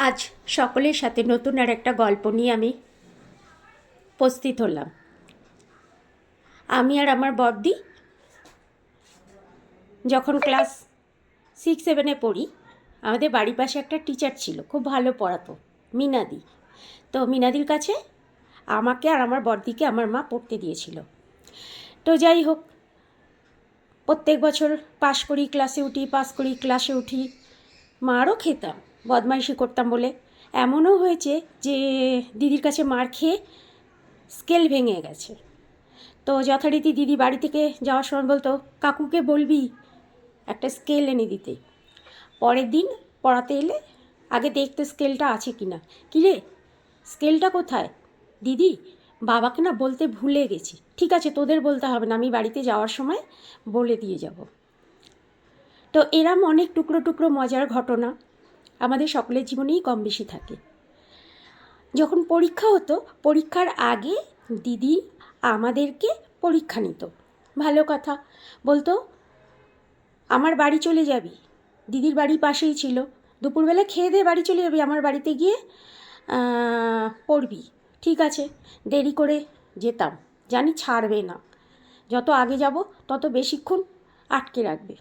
আজ সকলের সাথে নতুন আর একটা গল্প নিয়ে আমি উপস্থিত হলাম। আমি আর আমার বড়দি যখন ক্লাস 6-7-এ পড়ি, আমাদের বাড়ির পাশে একটা টিচার ছিল, খুব ভালো পড়াতো, মিনাদি। তো মিনাদির কাছে আমাকে আর আমার বড়দিকে আমার মা পড়তে দিয়েছিল। তো যাই হোক, প্রত্যেক বছর পাশ করি, ক্লাসে উঠি, পাস করি, ক্লাসে উঠি, মারও খেতাম, বদমাইশি করতাম বলে। এমনও হয়েছে যে দিদির কাছে মার খেয়ে স্কেল ভেঙে গেছে। তো যথারীতি দিদি বাড়ি থেকে যাওয়ার সময় বলতো, কাকুকে বলবি একটা স্কেল এনে দিতে। পরের দিন পড়াতে এলে আগে দেখতো স্কেলটা আছে কি না। কী রে, স্কেলটা কোথায়? দিদি, বাবাকে না বলতে ভুলে গেছি। ঠিক আছে, তোদের বলতে হবে না, আমি বাড়িতে যাওয়ার সময় বলে দিয়ে যাব। তো এরম অনেক টুকরো টুকরো মজার ঘটনা আমাদের সকলের জীবনেই কম বেশি থাকে। যখন পরীক্ষা হতো, পরীক্ষার আগে দিদি আমাদেরকে পরীক্ষা নিত। ভালো কথা, বলতো আমার বাড়ি চলে যাবি, দিদির বাড়ি পাশেই ছিল, দুপুরবেলা খেয়ে দিয়ে বাড়ি চলে যাবি, আমার বাড়িতে গিয়ে পড়বি। ঠিক আছে, দেরি করে যেতাম, জানি ছাড়বে না, যত আগে যাব তত বেশিক্ষণ আটকে রাখবে।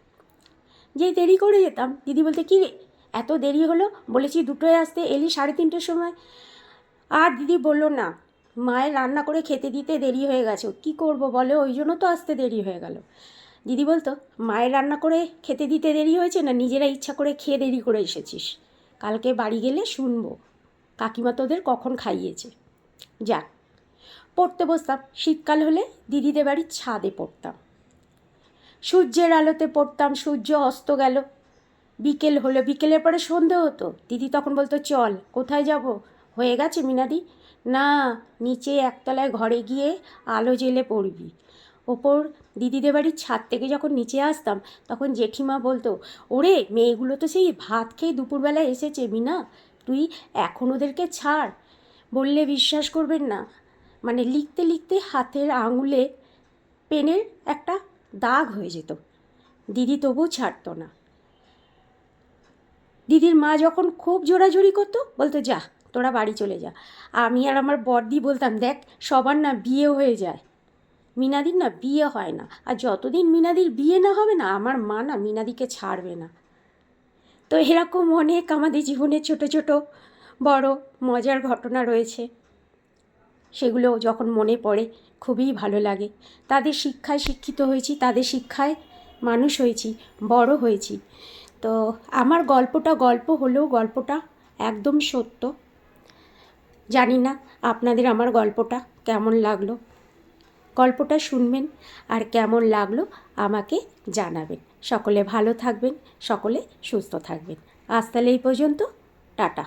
যেই দেরি করে যেতাম, দিদি বলতে, কী রে এত দেরি হলো, বলেছি 2টোয় আসতে, এলি 3:30-টের সময়। আর দিদি বললো না, মায়ের রান্না করে খেতে দিতে দেরি হয়ে গেছে, কী করব বলো, ওই জন্য তো আসতে দেরি হয়ে গেল। দিদি বলতো, মায়ের রান্না করে খেতে দিতে দেরি হয়েছে না নিজেরা ইচ্ছা করে খেয়ে দেরি করে এসেছিস, কালকে বাড়ি গেলে শুনবো কাকিমা তোদের কখন খাইয়েছে। যাক, পড়তে বসতাম। শীতকাল হলে দিদিদের বাড়ির ছাদে পড়তাম, সূর্যের আলোতে পড়তাম। সূর্য অস্ত গেল, বিকেল হলো, বিকেলের পরে সন্ধে হতো। দিদি তখন বলতো, চল, কোথায় যাব, হয়ে গেছে মিনাদি? না, নিচে একতলায় ঘরে গিয়ে আলো জ্বেলে পড়বি। ওপর দিদিদের বাড়ির ছাদ থেকে যখন নিচে আসতাম, তখন জেঠিমা বলতো, ওরে মেয়েগুলো তো সেই ভাত খেয়ে দুপুরবেলায় এসেছে, মিনা তুই এখন ওদেরকে ছাড়। বললে বিশ্বাস করবেন না, মানে লিখতে লিখতে হাতের আঙুলে পেনের একটা দাগ হয়ে যেত। দিদি তবু ছাড়তো না। দিদির মা যখন খুব জোরাজুরি করতো, বলতো, যা তোরা বাড়ি চলে যা। আমি আর আমার বড়দি বলতাম, দেখ সবার না বিয়ে হয়ে যায়, মিনাদির না বিয়ে হয় না, আর যতদিন মিনাদির বিয়ে না হবে না, আমার মা না মিনাদিকে ছাড়বে না। তো এরকম অনেক আমাদের জীবনে ছোট ছোট বড় মজার ঘটনা রয়েছে, সেগুলো যখন মনে পড়ে খুবই ভালো লাগে। তাদের শিক্ষায় শিক্ষিত হয়েছি, তাদের শিক্ষায় মানুষ হয়েছি, বড় হয়েছি। তো আমার গল্পটা গল্প হলেও গল্পটা একদম সত্য। জানি না আপনাদের আমার গল্পটা কেমন লাগলো। গল্পটা শুনবেন আর কেমন লাগলো আমাকে জানাবেন। সকলে ভালো থাকবেন, সকলে সুস্থ থাকবেন। আজ তাহলে এই পর্যন্ত, টাটা।